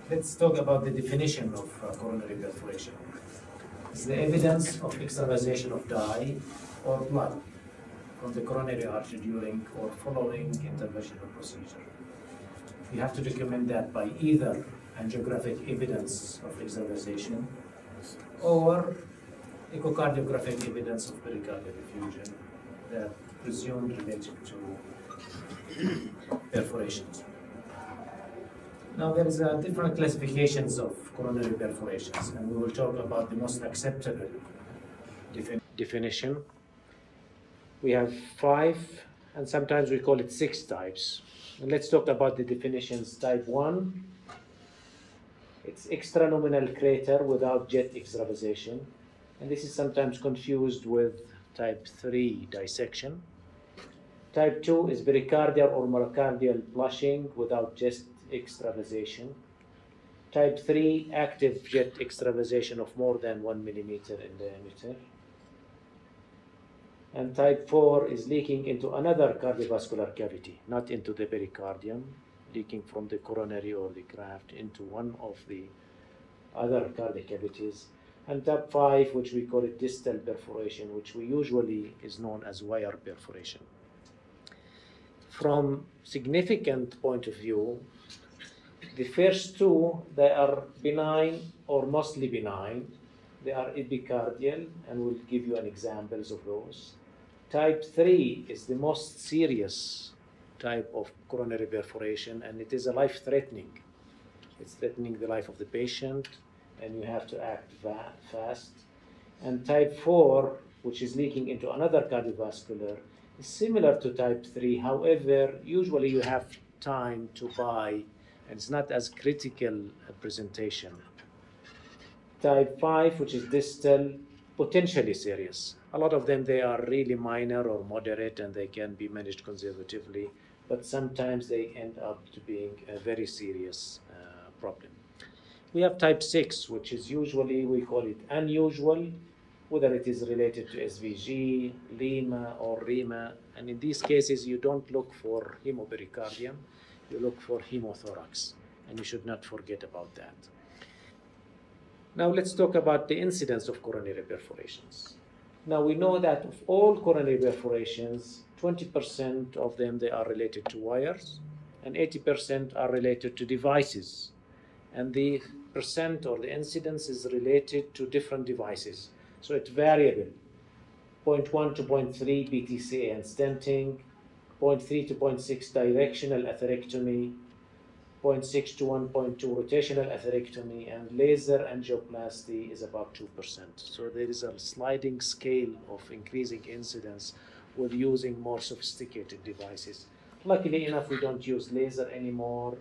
Let's talk about the definition of coronary perforation. It's the evidence of extravasation of dye or blood from the coronary artery during or following interventional procedure. You have to document that by either angiographic evidence of extravasation or echocardiographic evidence of pericardial effusion that presumed related to perforations. Now there is different classifications of coronary perforations, and we will talk about the most acceptable definition. We have 5, and sometimes we call it 6 types. And let's talk about the definitions. Type 1, it's extranominal crater without jet extravasation, and this is sometimes confused with type 3 dissection. Type 2 is pericardial or myocardial flushing without jet extravasation. Type 3, active jet extravasation of more than 1 millimeter in diameter. And type 4 is leaking into another cardiovascular cavity, not into the pericardium, leaking from the coronary or the graft into one of the other cardiac cavities. And type 5, which we call it distal perforation, which we usually is known as wire perforation. From significant point of view, the first 2, they are benign or mostly benign. They are epicardial, and we'll give you an examples of those. Type 3 is the most serious type of coronary perforation, and it is a life-threatening. It's threatening the life of the patient, and you have to act fast. And type 4, which is leaking into another cardiovascular, is similar to type 3. However, usually you have time to buy, and it's not as critical a presentation. Type 5, which is distal, potentially serious. A lot of them, they are really minor or moderate, and they can be managed conservatively, but sometimes they end up to being a very serious problem. We have type 6, which is usually, we call it unusual, whether it is related to SVG, LEMA, or REMA. And in these cases, you don't look for hemopericardium, you look for hemothorax, and you should not forget about that. Now let's talk about the incidence of coronary perforations. Now we know that of all coronary perforations, 20% of them, they are related to wires, and 80% are related to devices. And the percent or the incidence is related to different devices. So it's variable, 0.1 to 0.3 BTCA and stenting, 0.3 to 0.6 directional atherectomy, 0.6 to 1.2 rotational atherectomy, and laser angioplasty is about 2%. So there is a sliding scale of increasing incidence with using more sophisticated devices. Luckily enough, we don't use laser anymore,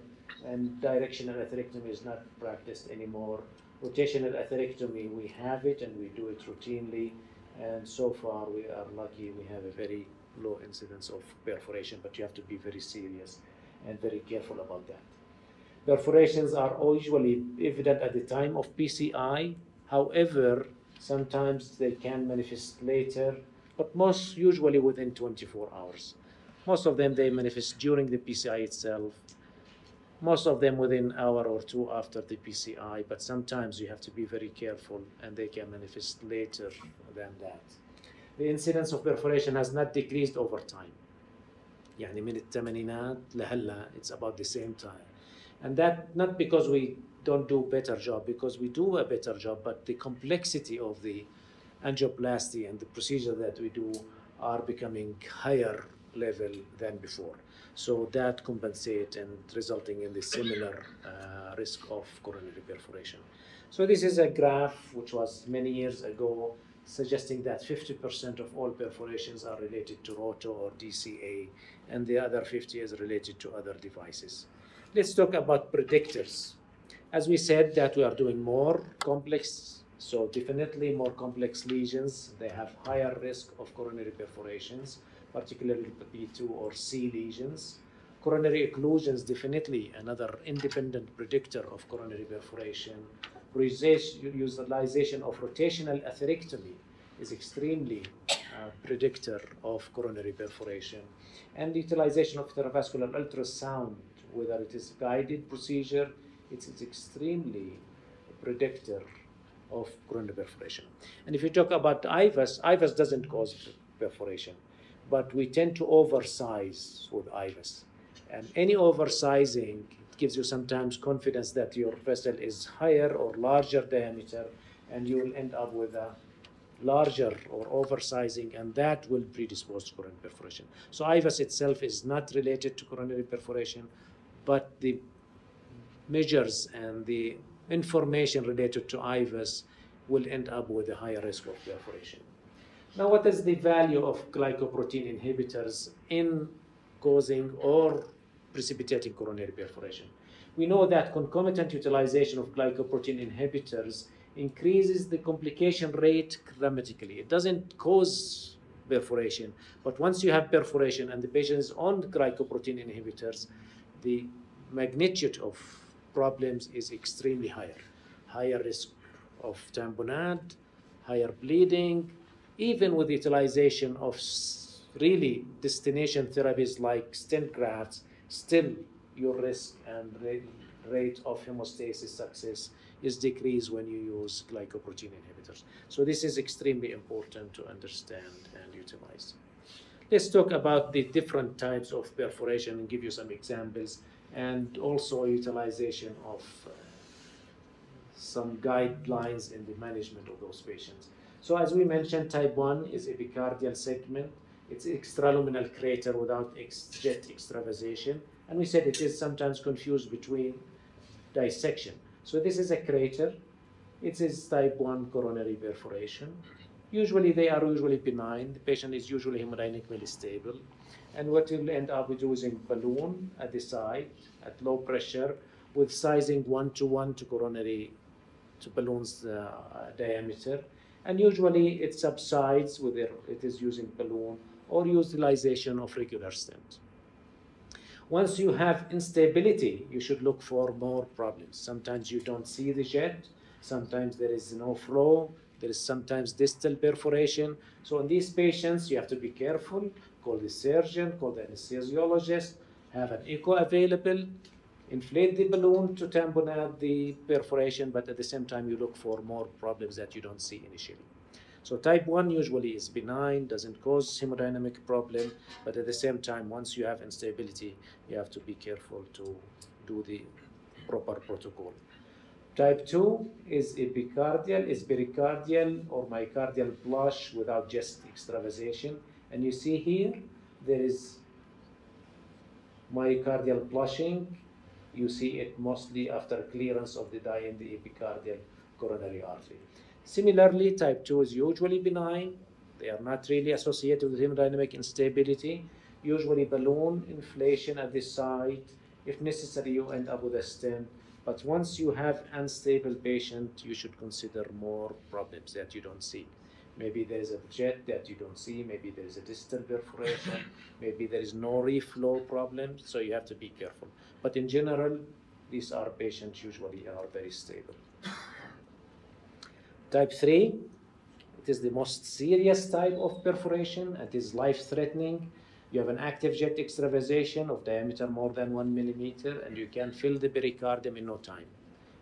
and directional atherectomy is not practiced anymore. Rotational atherectomy, we have it and we do it routinely, and so far we are lucky. We have a very low incidence of perforation, but you have to be very serious and very careful about that. Perforations are usually evident at the time of PCI. However, sometimes they can manifest later, but most usually within 24 hours. Most of them, they manifest during the PCI itself. Most of them within an hour or 2 after the PCI, but sometimes you have to be very careful, and they can manifest later than that. The incidence of perforation has not decreased over time. يعني من الثمانينات لهلا, it's about the same time. And that not because we don't do a better job, because we do a better job, but the complexity of the angioplasty and the procedure that we do are becoming higher level than before. So that compensate and resulting in the similar risk of coronary perforation. So this is a graph which was many years ago, suggesting that 50% of all perforations are related to roto or DCA, and the other 50 is related to other devices. Let's talk about predictors. As we said that we are doing more complex, so definitely more complex lesions, they have higher risk of coronary perforations, particularly B2 or C lesions. Coronary occlusions, definitely another independent predictor of coronary perforation. Utilization of rotational atherectomy is extremely predictor of coronary perforation. And utilization of intravascular ultrasound, whether it is guided procedure, it is extremely predictor of coronary perforation. And if you talk about IVUS doesn't cause perforation, but we tend to oversize with IVUS. And any oversizing, it gives you sometimes confidence that your vessel is higher or larger diameter, and you will end up with a larger or oversizing, and that will predispose to coronary perforation. So IVUS itself is not related to coronary perforation, but the measures and the information related to IVUS will end up with a higher risk of perforation. Now, what is the value of glycoprotein inhibitors in causing or precipitating coronary perforation? We know that concomitant utilization of glycoprotein inhibitors increases the complication rate dramatically. It doesn't cause perforation, but once you have perforation and the patient is on glycoprotein inhibitors, the magnitude of problems is extremely higher. Higher risk of tamponade, higher bleeding, even with utilization of really destination therapies like stent grafts, still your risk and rate of hemostasis success is decreased when you use glycoprotein inhibitors. So this is extremely important to understand and utilize. Let's talk about the different types of perforation and give you some examples, and also utilization of some guidelines in the management of those patients. So as we mentioned, type 1 is epicardial segment. It's extraluminal crater without jet extravasation. And we said it is sometimes confused between dissection. So this is a crater. It is type 1 coronary perforation. Usually they are usually benign. The patient is usually hemodynamically stable. And what you'll end up with using balloon at the side at low pressure with sizing 1:1 to coronary to balloon's diameter. And usually it subsides with it is using balloon or utilization of regular stent. Once you have instability, you should look for more problems. Sometimes you don't see the jet, sometimes there is no flow, there is sometimes distal perforation. So in these patients, you have to be careful, call the surgeon, call the anesthesiologist, have an echo available, inflate the balloon to tamponade the perforation, but at the same time, you look for more problems that you don't see initially. So type 1 usually is benign, doesn't cause hemodynamic problem, but at the same time, once you have instability, you have to be careful to do the proper protocol. Type 2 is epicardial, is pericardial or myocardial blush without jet extravasation. And you see here, there is myocardial blushing. You see it mostly after clearance of the dye in the epicardial coronary artery. Similarly, type 2 is usually benign. They are not really associated with hemodynamic instability. Usually balloon inflation at the site. If necessary, you end up with a stent. But once you have unstable patient, you should consider more problems that you don't see. Maybe there is a jet that you don't see. Maybe there is a distal perforation. Maybe there is no reflow problem. So you have to be careful. But in general, these are patients usually are very stable. Type 3, it is the most serious type of perforation. It is life-threatening. You have an active jet extravasation of diameter more than 1 millimeter, and you can fill the pericardium in no time.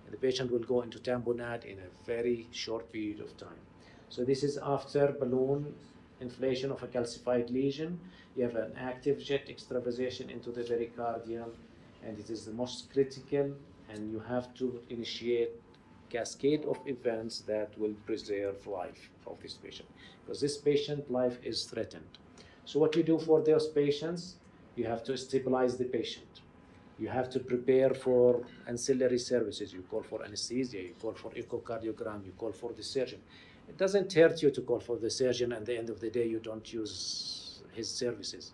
And the patient will go into tamponade in a very short period of time. So this is after balloon inflation of a calcified lesion. You have an active jet extravasation into the pericardium, and it is the most critical, and you have to initiate cascade of events that will preserve life of this patient, because this patient life is threatened. So what you do for those patients, you have to stabilize the patient. You have to prepare for ancillary services. You call for anesthesia, you call for echocardiogram, you call for the surgeon. It doesn't hurt you to call for the surgeon, and at the end of the day, you don't use his services.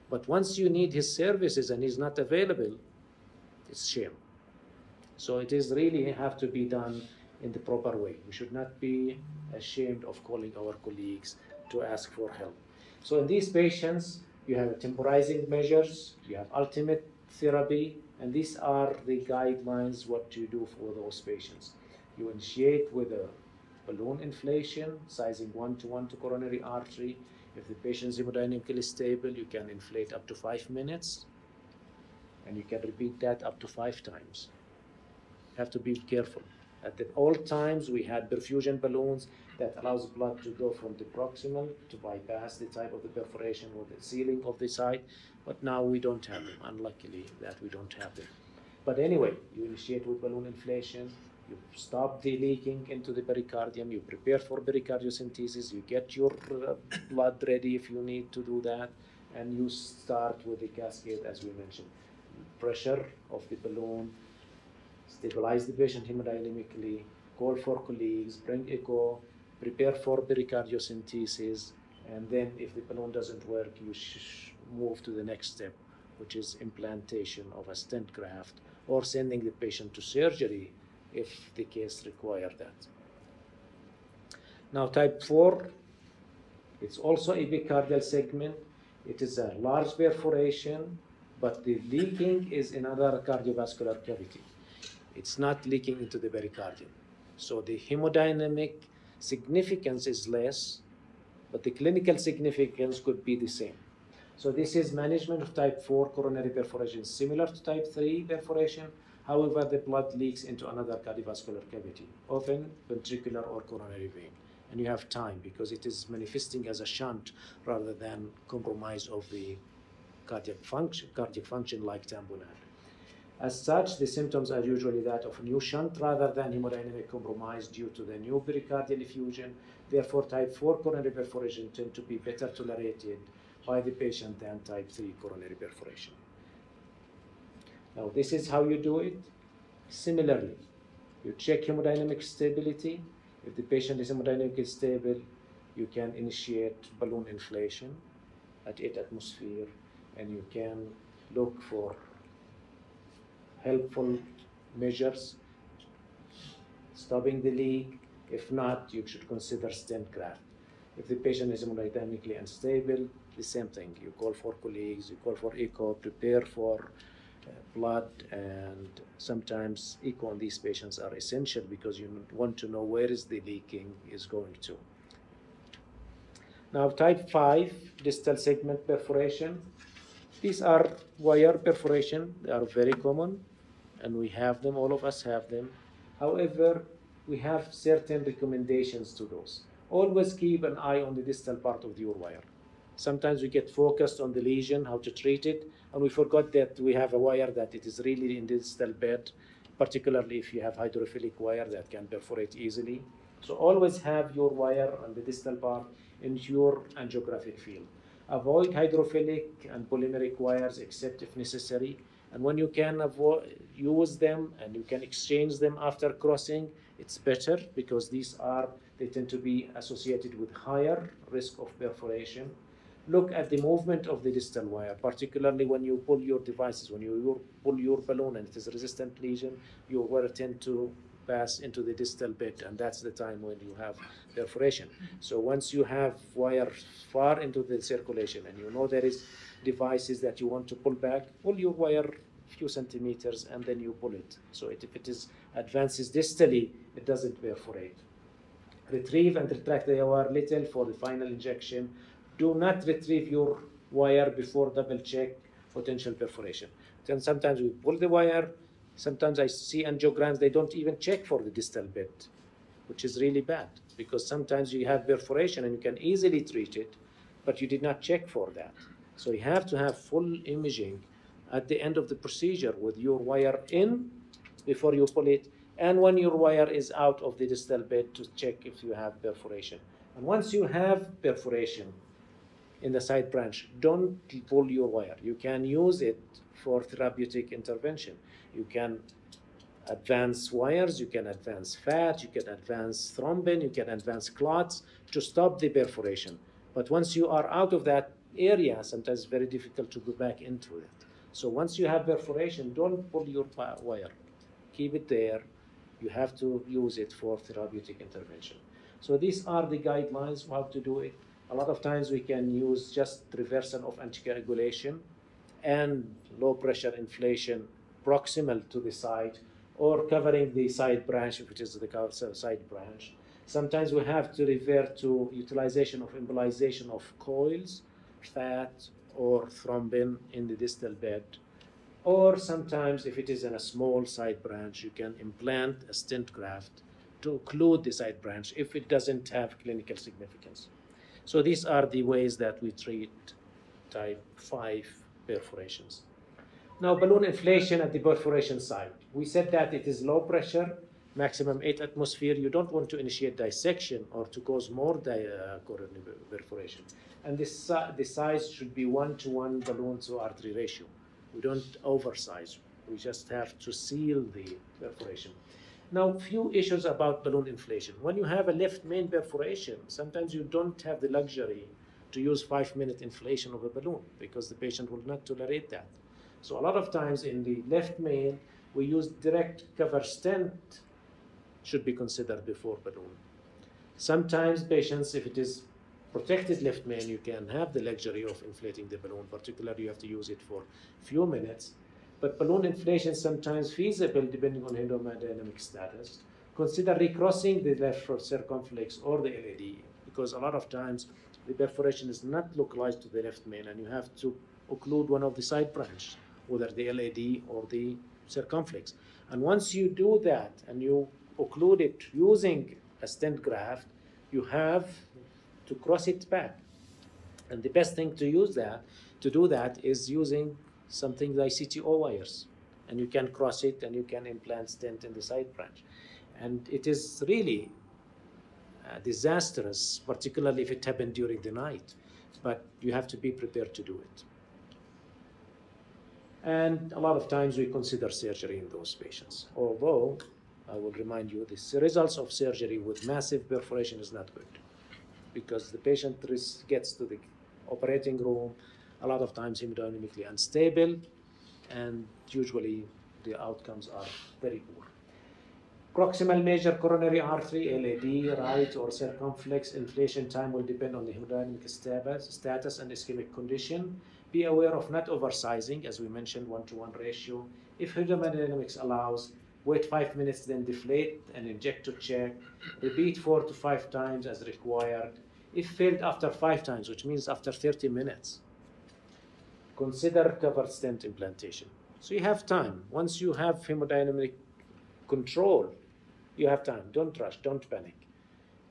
But once you need his services and he's not available, it's shame. So it is really have to be done in the proper way. We should not be ashamed of calling our colleagues to ask for help. So in these patients, you have temporizing measures, you have ultimate therapy, and these are the guidelines what to do for those patients. You initiate with a balloon inflation, sizing 1:1 to coronary artery. If the patient is hemodynamically stable, you can inflate up to 5 minutes, and you can repeat that up to 5 times. have to be careful. At all times, we had perfusion balloons that allows blood to go from the proximal to bypass the type of the perforation or the sealing of the site, but now we don't have them, unluckily that we don't have them. But anyway, you initiate with balloon inflation, you stop the leaking into the pericardium, you prepare for pericardiocentesis, you get your blood ready if you need to do that, and you start with the cascade as we mentioned. Pressure of the balloon, stabilize the patient hemodynamically, call for colleagues, bring echo, prepare for pericardiocentesis, and then if the balloon doesn't work, you move to the next step, which is implantation of a stent graft or sending the patient to surgery if the case requires that. Now type 4, it's also epicardial segment. It is a large perforation, but the leaking is in another cardiovascular cavity. It's not leaking into the pericardium. So the hemodynamic significance is less, but the clinical significance could be the same. So this is management of type 4 coronary perforation, similar to type 3 perforation. However, the blood leaks into another cardiovascular cavity, often ventricular or coronary vein. And you have time because it is manifesting as a shunt rather than compromise of the cardiac function like tamponade. As such, the symptoms are usually that of a new shunt rather than hemodynamic compromise due to the new pericardial effusion. Therefore, type 4 coronary perforation tend to be better tolerated by the patient than type 3 coronary perforation. Now, this is how you do it. Similarly, you check hemodynamic stability. If the patient is hemodynamically stable, you can initiate balloon inflation at 8 atmosphere, and you can look for helpful measures, stopping the leak. If not, you should consider stent graft. If the patient is hemodynamically unstable, the same thing. You call for colleagues, you call for echo, prepare for blood, and sometimes echo on these patients are essential because you want to know where is the leaking is going to. Now type 5, distal segment perforation. These are wire perforation. They are very common, and we have them, all of us have them. However, we have certain recommendations to those. Always keep an eye on the distal part of your wire. Sometimes we get focused on the lesion, how to treat it, and we forgot that we have a wire that it is really in the distal bed, particularly if you have hydrophilic wire that can perforate easily. So always have your wire on the distal part in your angiographic field. Avoid hydrophilic and polymeric wires except if necessary. And when you can use them and you can exchange them after crossing, it's better because they tend to be associated with higher risk of perforation. Look at the movement of the distal wire, particularly when you pull your devices, when you pull your balloon and it is a resistant lesion, your wire tend to pass into the distal bed, and that's the time when you have perforation. So once you have wire far into the circulation and you know there is devices that you want to pull back, pull your wire a few centimeters and then you pull it. So if it is advances distally, it doesn't perforate. Retrieve and retract the wire little for the final injection. Do not retrieve your wire before double check potential perforation. Then sometimes we pull the wire. Sometimes I see angiograms, they don't even check for the distal bed, which is really bad because sometimes you have perforation and you can easily treat it, but you did not check for that. So you have to have full imaging at the end of the procedure with your wire in before you pull it, and when your wire is out of the distal bed to check if you have perforation. And once you have perforation in the side branch, don't pull your wire. You can use it for therapeutic intervention. You can advance wires, you can advance fat, you can advance thrombin, you can advance clots to stop the perforation. But once you are out of that area, sometimes it's very difficult to go back into it. So once you have perforation, don't pull your wire. Keep it there. You have to use it for therapeutic intervention. So these are the guidelines how to do it. A lot of times we can use just reversal of anticoagulation and low pressure inflation proximal to the site or covering the side branch, which is the side branch. Sometimes we have to revert to utilization of embolization of coils, fat, or thrombin in the distal bed. Or sometimes if it is in a small side branch, you can implant a stent graft to occlude the side branch if it doesn't have clinical significance. So these are the ways that we treat type 5 perforations. Now, balloon inflation at the perforation site. We said that it is low pressure, maximum 8 atmosphere. You don't want to initiate dissection or to cause more coronary perforation. And the size should be 1-to-1 balloon to artery ratio. We don't oversize. We just have to seal the perforation. Now, few issues about balloon inflation. When you have a left main perforation, sometimes you don't have the luxury to use 5-minute inflation of a balloon because the patient will not tolerate that. So a lot of times in the left main, we use direct cover stent should be considered before balloon. Sometimes patients, if it is protected left main, you can have the luxury of inflating the balloon, particularly you have to use it for few minutes. But balloon inflation is sometimes feasible depending on hemodynamic status. Consider recrossing the left circumflex or the LAD because a lot of times the perforation is not localized to the left main and you have to occlude one of the side branches, whether the LAD or the circumflex. And once you do that and you occlude it using a stent graft, you have to cross it back. And the best thing to do that is using something like CTO wires. And you can cross it and you can implant stent in the side branch. And it is really disastrous, particularly if it happened during the night. But you have to be prepared to do it. And a lot of times we consider surgery in those patients. Although, I will remind you, the results of surgery with massive perforation is not good because the patient gets to the operating room, a lot of times hemodynamically unstable, and usually the outcomes are very poor. Proximal major coronary artery, LAD, right or circumflex inflation time will depend on the hemodynamic status and ischemic condition. Be aware of not oversizing, as we mentioned, 1-to-1 ratio. If hemodynamics allows, wait 5 minutes, then deflate and inject to check. Repeat 4 to 5 times as required. If failed after 5 times, which means after 30 minutes, consider covered stent implantation. So you have time. Once you have hemodynamic control, you have time. Don't rush, don't panic.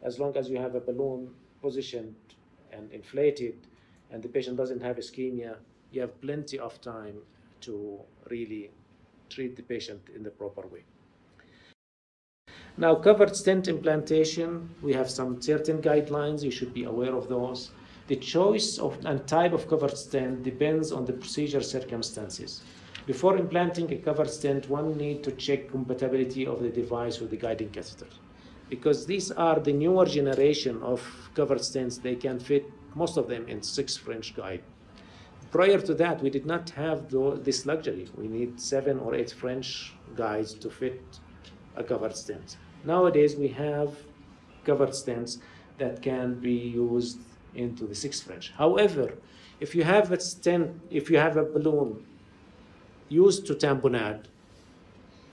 As long as you have a balloon positioned and inflated and the patient doesn't have ischemia, you have plenty of time to really treat the patient in the proper way. Now, covered stent implantation, we have some certain guidelines. You should be aware of those. The choice of and type of covered stent depends on the procedure circumstances. Before implanting a covered stent, one needs to check compatibility of the device with the guiding catheter. Because these are the newer generation of covered stents, they can fit, most of them, in 6 French guide. Prior to that, we did not have this luxury. We need 7 or 8 French guides to fit a covered stent. Nowadays, we have covered stents that can be used into the 6 French. However, if you have a stent, if you have a balloon used to tamponade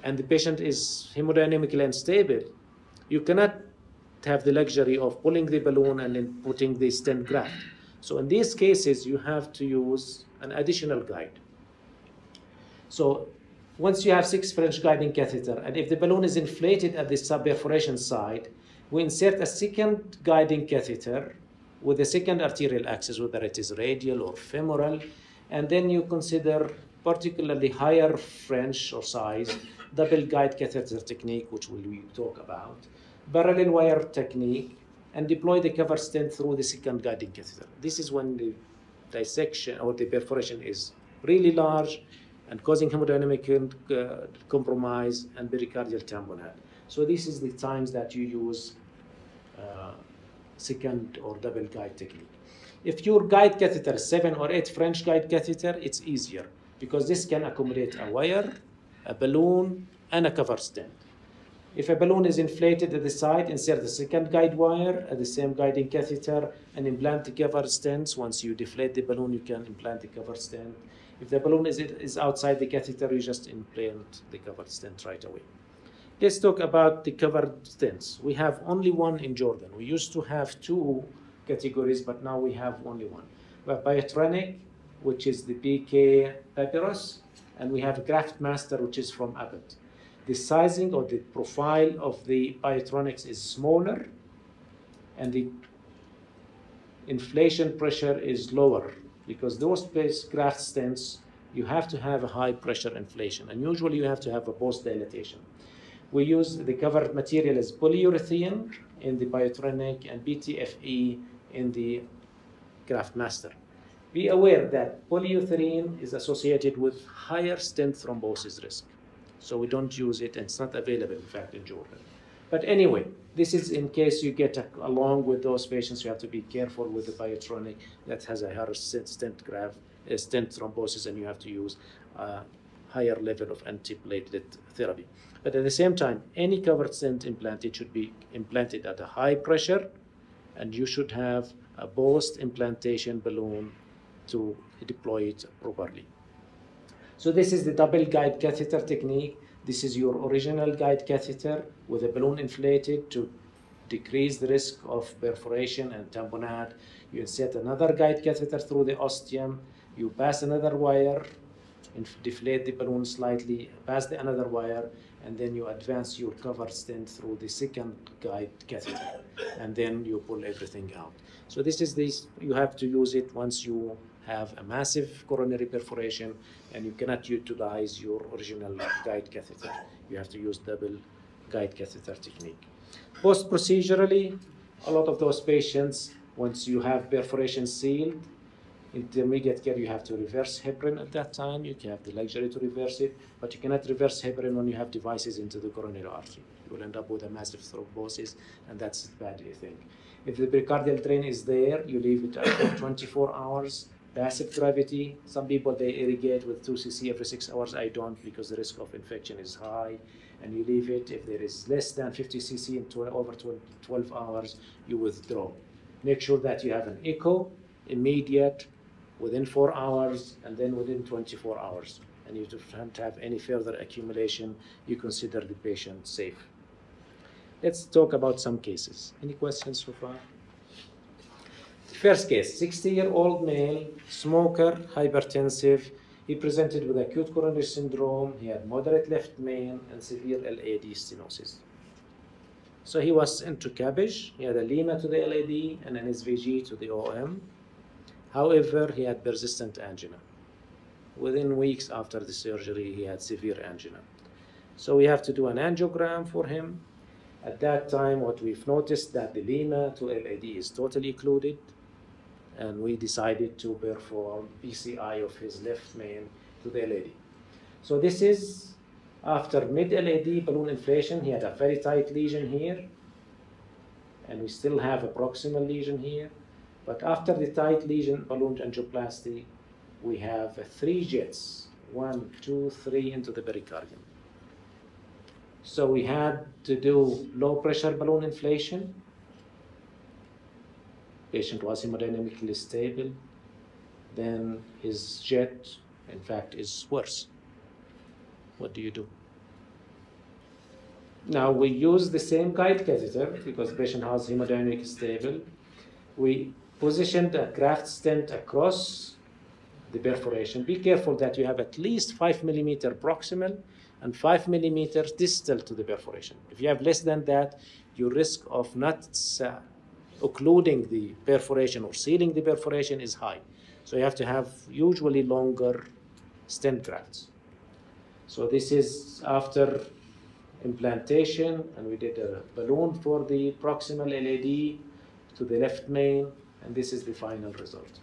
and the patient is hemodynamically unstable, you cannot have the luxury of pulling the balloon and then putting the stent graft. So in these cases, you have to use an additional guide. So once you have 6 French guiding catheter, and if the balloon is inflated at the subperforation side, we insert a second guiding catheter with a second arterial axis, whether it is radial or femoral, and then you consider particularly higher French or size double guide catheter technique, which we will talk about, parallel wire technique, and deploy the cover stent through the second guiding catheter. This is when the dissection or the perforation is really large and causing hemodynamic compromise and pericardial tamponade. So this is the times that you use second or double guide technique. If your guide catheter is 7 or 8 French guide catheter, it's easier because this can accommodate a wire, a balloon, and a cover stent. If a balloon is inflated at the side, insert the second guide wire at the same guiding catheter and implant the cover stents. Once you deflate the balloon, you can implant the cover stent. If the balloon is outside the catheter, you just implant the covered stent right away. Let's talk about the covered stents. We have only one in Jordan. We used to have 2 categories, but now we have only one. We have Biotronic, which is the PK Papyrus, and we have a graft master, which is from Abbott. The sizing or the profile of the Biotronics is smaller, and the inflation pressure is lower, because those graft stents, you have to have a high pressure inflation, and usually you have to have a post dilatation. We use the covered material as polyurethane in the Biotronic and BTFE in the graft master. Be aware that polyurethane is associated with higher stent thrombosis risk, so we don't use it, and it's not available, in fact, in Jordan. But anyway, this is in case you get along with those patients. You have to be careful with the Biotronic that has a higher stent thrombosis, and you have to use a higher level of antiplatelet therapy. But at the same time, any covered stent implanted should be implanted at a high pressure, and you should have a post-implantation balloon to deploy it properly. So this is the double guide catheter technique. This is your original guide catheter with a balloon inflated to decrease the risk of perforation and tamponade. You insert another guide catheter through the ostium. You pass another wire, deflate the balloon slightly, pass another wire, and then you advance your covered stent through the second guide catheter, and then you pull everything out. So this is this. You have to use it once you have a massive coronary perforation, and you cannot utilize your original guide catheter. You have to use double guide catheter technique. Post-procedurally, a lot of those patients, once you have perforation sealed, intermediate care, you have to reverse heparin at that time. You can have the luxury to reverse it, but you cannot reverse heparin when you have devices into the coronary artery. You will end up with a massive thrombosis, and that's a bad thing. If the pericardial drain is there, you leave it for 24 hours. Passive gravity, some people, they irrigate with 2 cc every 6 hours. I don't, because the risk of infection is high, and you leave it. If there is less than 50 cc in over 12 hours, you withdraw. Make sure that you have an echo, immediate, within 4 hours, and then within 24 hours. And you don't have any further accumulation. You consider the patient safe. Let's talk about some cases. Any questions so far? First case, 60-year-old male, smoker, hypertensive. He presented with acute coronary syndrome. He had moderate left main and severe LAD stenosis. So he was into CABG. He had a lima to the LAD and an SVG to the OM. However, he had persistent angina. Within weeks after the surgery, he had severe angina. So we have to do an angiogram for him. At that time, what we've noticed that the lima to LAD is totally occluded, and we decided to perform PCI of his left main to the LAD. So this is after mid-LAD balloon inflation. He had a very tight lesion here, and we still have a proximal lesion here. But after the tight lesion balloon angioplasty, we have 3 jets, 1, 2, 3 into the pericardium. So we had to do low pressure balloon inflation. Patient was hemodynamically stable. Then his jet, in fact, is worse. What do you do? Now we use the same guide catheter because the patient was hemodynamically stable. We positioned a graft stent across the perforation. Be careful that you have at least 5 millimeter proximal and 5 millimeters distal to the perforation. If you have less than that, your risk of not occluding the perforation or sealing the perforation is high. So you have to have usually longer stent grafts. So this is after implantation, and we did a balloon for the proximal LAD to the left main, and this is the final result.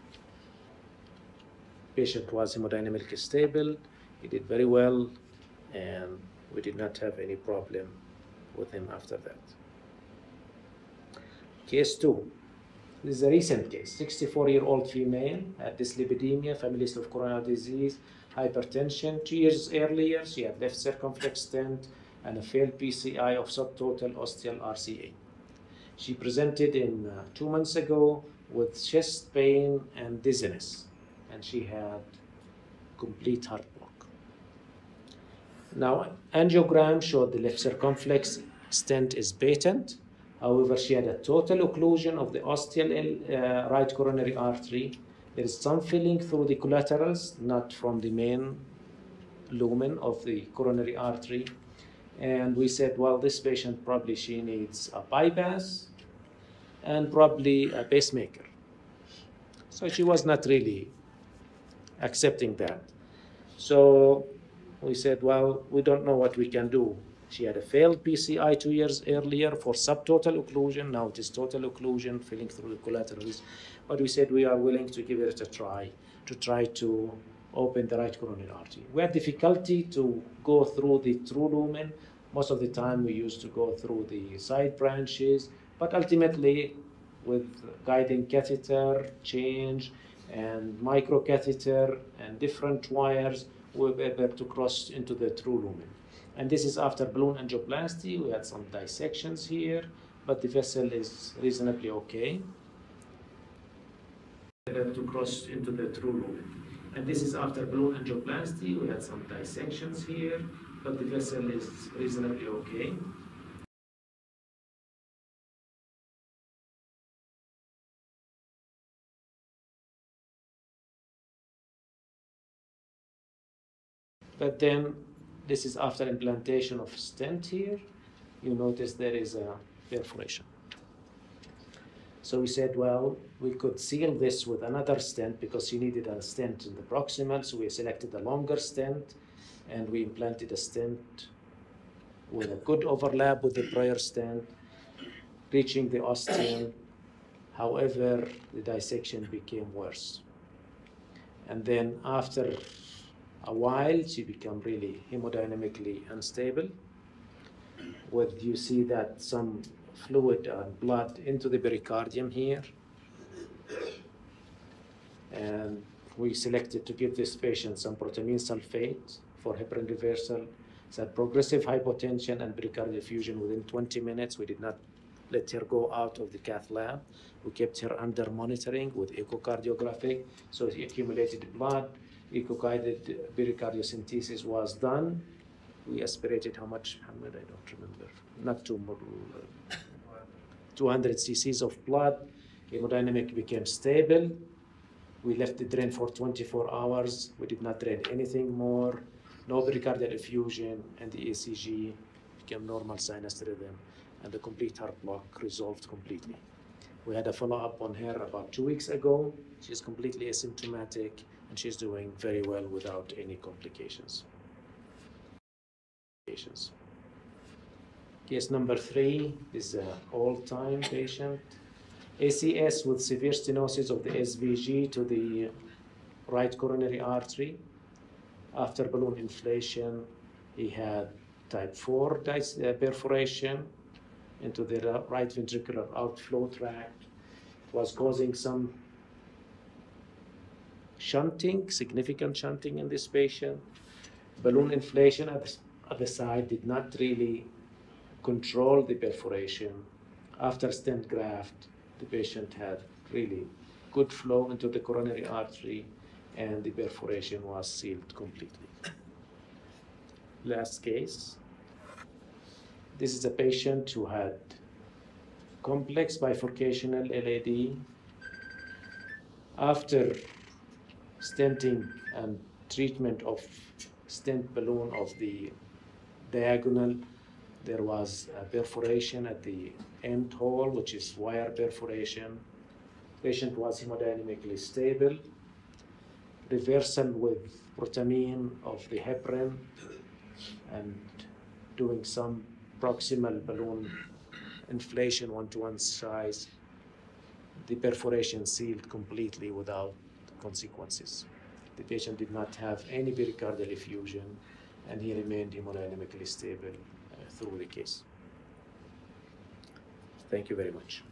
Patient was hemodynamically stable. He did very well, and we did not have any problem with him after that. Case 2. This is a recent case. 64-year-old female, had dyslipidemia, family history of coronary disease, hypertension. 2 years earlier, she had left circumflex stent and a failed PCI of subtotal ostial RCA. She presented in 2 months ago with chest pain and dizziness, and she had complete heart block. Now, angiogram showed the left circumflex stent is patent. However, she had a total occlusion of the ostial right coronary artery. There is some filling through the collaterals, not from the main lumen of the coronary artery. And we said, well, this patient probably she needs a bypass and probably a pacemaker. So she was not really accepting that. So we said, well, we don't know what we can do. She had a failed PCI 2 years earlier for subtotal occlusion. Now it is total occlusion, filling through the collaterals. But we said we are willing to give it a try to open the right coronary artery. We had difficulty to go through the true lumen. Most of the time we used to go through the side branches, but ultimately with guiding catheter change and microcatheter and different wires, we were able to cross into the true lumen. And this is after balloon angioplasty. We had some dissections here, but the vessel is reasonably okay. Able to cross into the true lumen. And this is after balloon angioplasty. We had some dissections here, but the vessel is reasonably okay. But then this is after implantation of stent here. You notice there is a perforation. So we said, well, we could seal this with another stent because she needed a stent in the proximal. So we selected a longer stent and we implanted a stent with a good overlap with the prior stent, reaching the ostium. However, the dissection became worse. And then after a while, she became really hemodynamically unstable. You see that some fluid and blood into the pericardium here. And we selected to give this patient some protamine sulfate for heparin reversal. She had progressive hypotension and pericardial effusion within 20 minutes. We did not let her go out of the cath lab. We kept her under monitoring with echocardiography. So the accumulated blood, echo-guided pericardiocentesis was done. We aspirated how much, Muhammad? I don't remember. Not too much. 200 cc's of blood. Hemodynamic became stable. We left the drain for 24 hours. We did not drain anything more. No pericardial effusion, and the ECG became normal sinus rhythm, and the complete heart block resolved completely. We had a follow-up on her about 2 weeks ago. She's completely asymptomatic, and she's doing very well without any complications. Case number 3 is an all-time patient. ACS with severe stenosis of the SVG to the right coronary artery. After balloon inflation, he had type 4 perforation into the right ventricular outflow tract. It was causing some shunting, significant shunting in this patient. Balloon inflation at the side did not really control the perforation. After stent graft, the patient had really good flow into the coronary artery, and the perforation was sealed completely. Last case. This is a patient who had complex bifurcational LAD. After stenting and treatment of stent balloon of the diagonal, there was a perforation at the end hole, which is wire perforation. Patient was hemodynamically stable. Reversal with protamine of the heparin and doing some proximal balloon inflation 1-to-1 size. The perforation sealed completely without consequences. The patient did not have any pericardial effusion, and he remained hemodynamically stable through the case. Thank you very much.